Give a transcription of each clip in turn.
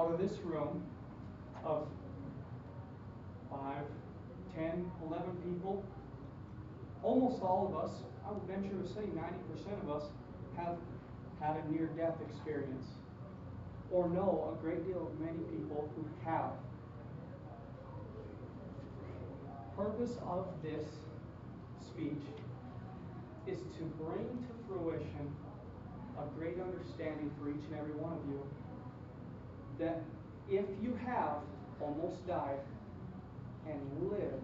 out of this room of 5, 10, 11 people, almost all of us, I would venture to say 90% of us, have had a near-death experience or know a great deal of many people who have. Purpose of this speech is to bring to fruition a great understanding for each and every one of you that if you have almost died and lived,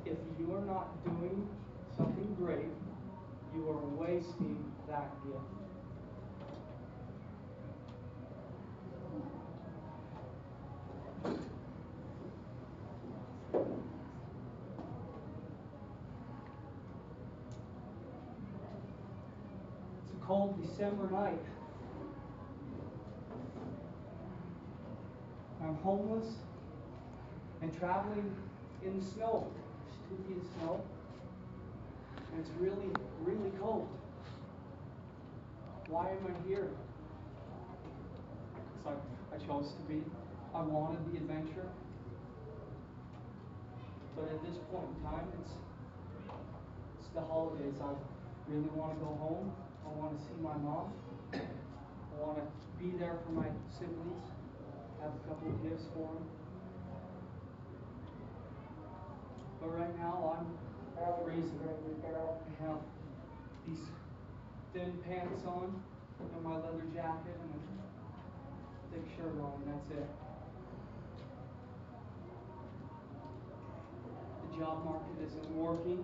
if you are not doing something great, you are wasting that gift. It's a cold December night. I'm homeless and traveling in the snow. There's 2 feet of snow. And it's really, really cold. Why am I here? Because I chose to be. I wanted the adventure. But at this point in time, it's the holidays. I really want to go home. I want to see my mom. I want to be there for my siblings. Have a couple of gifts for them. But right now, I'm freezing. I have these thin pants on and my leather jacket and a thick shirt on, and that's it. The job market isn't working.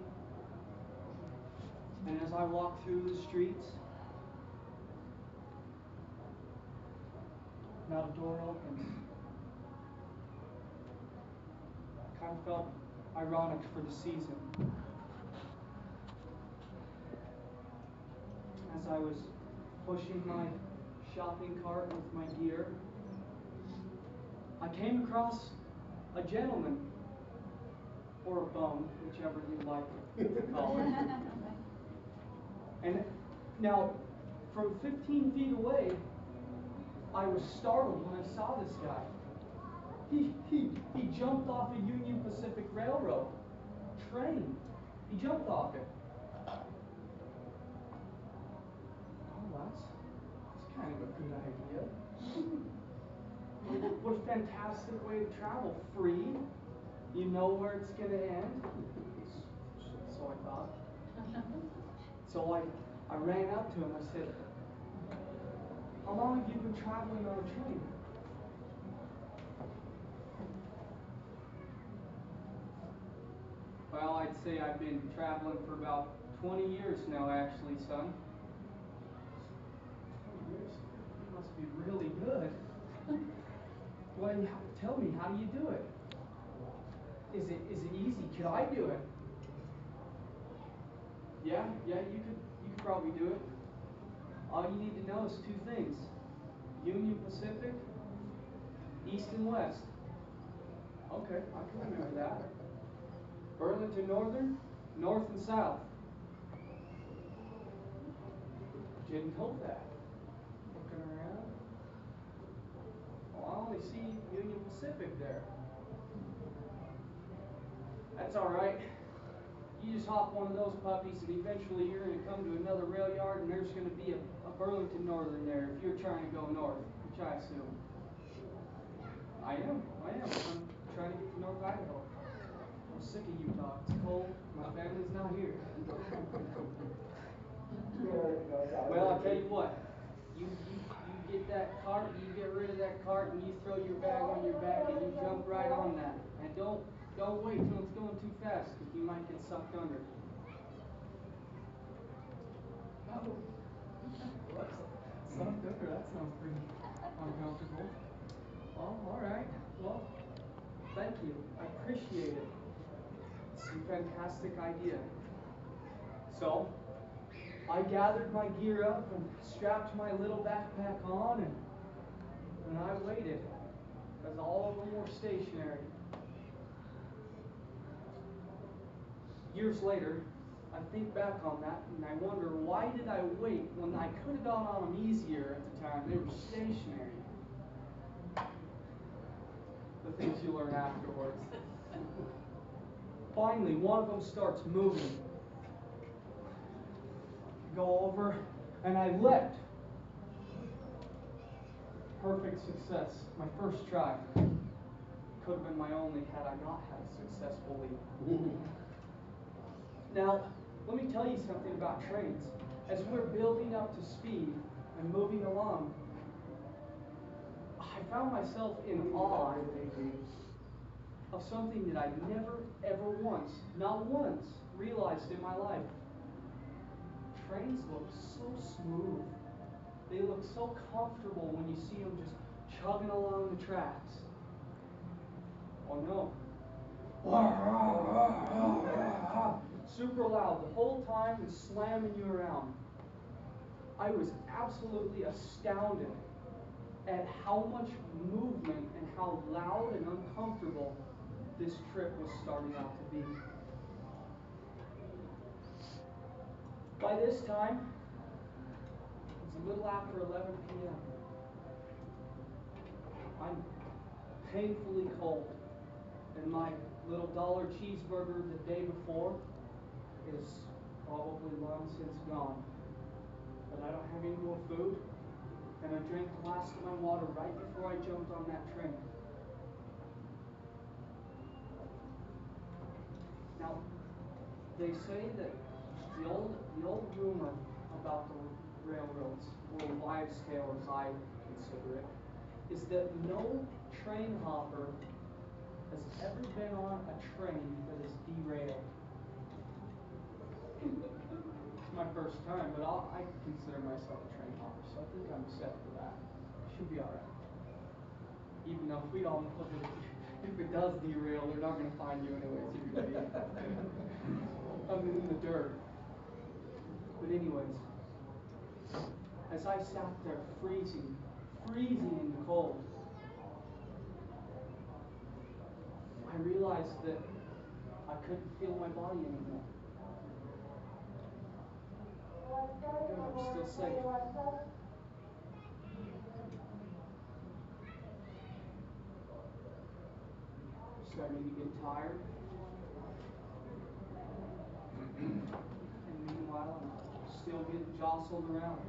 And as I walk through the streets, not a door opens. I kind of felt ironic for the season. As I was pushing my shopping cart with my gear, I came across a gentleman, or a bum, whichever you like to call it. And now, from 15 feet away, I was startled when I saw this guy. He jumped off a Union Pacific Railroad train. He jumped off it. Oh, that's kind of a good idea. What a fantastic way to travel. Free. You know where it's going to end. So I thought. So I ran up to him. I said, "How long have you been traveling on a train?" "Well, I'd say I've been traveling for about 20 years now, actually, son." 20 years? You must be really good. Well, tell me, how do you do it? Is it easy? Could I do it? Yeah, you could probably do it. All you need to know is 2 things. Union Pacific, East and West. Okay, I can remember that. Burlington Northern, North and South. Didn't know that. Looking around. Well, I only see Union Pacific there. That's all right. You just hop one of those puppies and eventually you're going to come to another rail yard and there's going to be a Burlington Northern there if you're trying to go north, which I assume. I am. I'm trying to get to North Idaho. I'm sick of Utah. It's cold. My family's not here. Well, I'll tell you what. You get that cart, you get rid of that cart, and you throw your bag on your back and you jump right on that. And don't wait till it's going too fast, because you might get sucked under. Oh. Sucked under? That sounds pretty uncomfortable. Well, all right. Well, thank you. I appreciate it. It's a fantastic idea. So, I gathered my gear up and strapped my little backpack on, and I waited, because all of them were stationary. Years later, I think back on that and I wonder, why did I wait when I could have gone on them easier at the time? They were stationary. The things you learn afterwards. Finally, one of them starts moving. Go over, and I leapt. Perfect success. My first try. Could have been my only had I not had a successful leap. Now, let me tell you something about trains. As we're building up to speed and moving along, I found myself in awe of something that I never, ever once, not once, realized in my life. Trains look so smooth. They look so comfortable when you see them just chugging along the tracks. Oh no. Super loud the whole time and slamming you around. I was absolutely astounded at how much movement and how loud and uncomfortable this trip was starting out to be. By this time, it's a little after 11 p.m. I'm painfully cold, and my little $1 cheeseburger the day before is probably long since gone. But I don't have any more food, and I drank the last of my water right before I jumped on that train. Now, they say that the old rumor about the railroads, or wives' tale as I consider it, is that no train hopper has ever been on a train that is derailed. It's my first time, but I consider myself a train hopper, so I think I'm set for that. Should be alright. Even though if we all know that if it does derail, they're not going to find you anyways. You're going to be in the dirt. But anyways, as I sat there freezing in the cold, I realized that I couldn't feel my body anymore. Good, I'm still safe. Starting to get tired. And meanwhile, I'm still getting jostled around.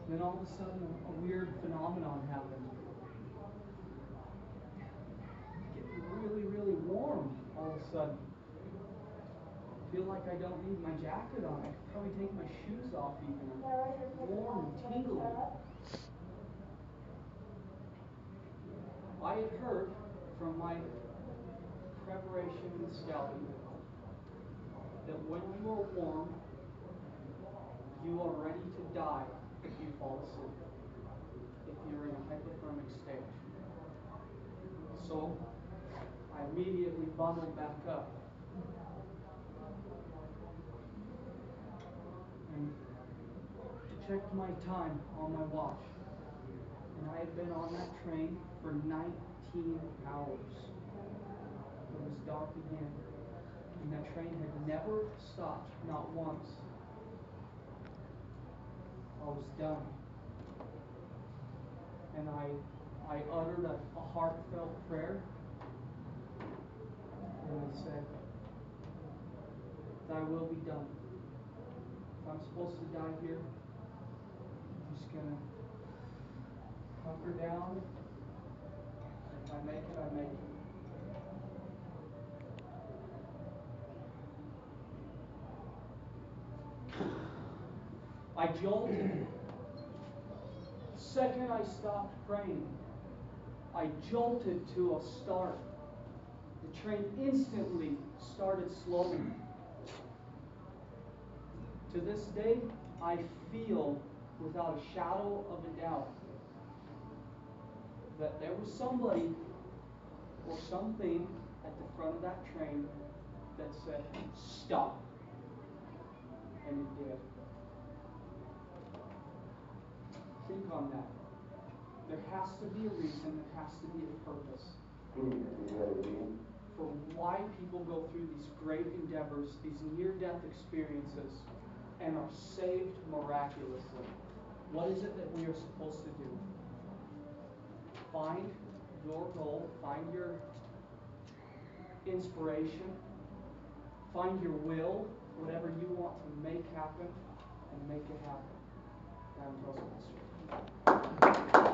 Then all of a sudden, a weird phenomenon happened. Getting really, really warm all of a sudden. I feel like I don't need my jacket on. I could probably take my shoes off even. I'm warm and tingly. I had heard from my preparation in scouting that when you are warm, you are ready to die if you fall asleep, if you're in a hypothermic state. So I immediately bundled back up and checked my time on my watch. And I had been on that train for 19 hours. It was dark again. And that train had never stopped, not once. I was done. And I uttered a heartfelt prayer. And I said, thy will be done. If I'm supposed to die here, I'm just going to hunker down. If I make it, I make it. I jolted. The second I stopped praying, I jolted to a start. The train instantly started slowing. To this day, I feel without a shadow of a doubt that there was somebody or something at the front of that train that said, stop. And it did. Think on that. There has to be a reason, there has to be a purpose. for why people go through these great endeavors, these near-death experiences, and are saved miraculously. What is it that we are supposed to do? Find your goal, find your inspiration, find your will, whatever you want to make happen, and make it happen. I'm Toastmasters.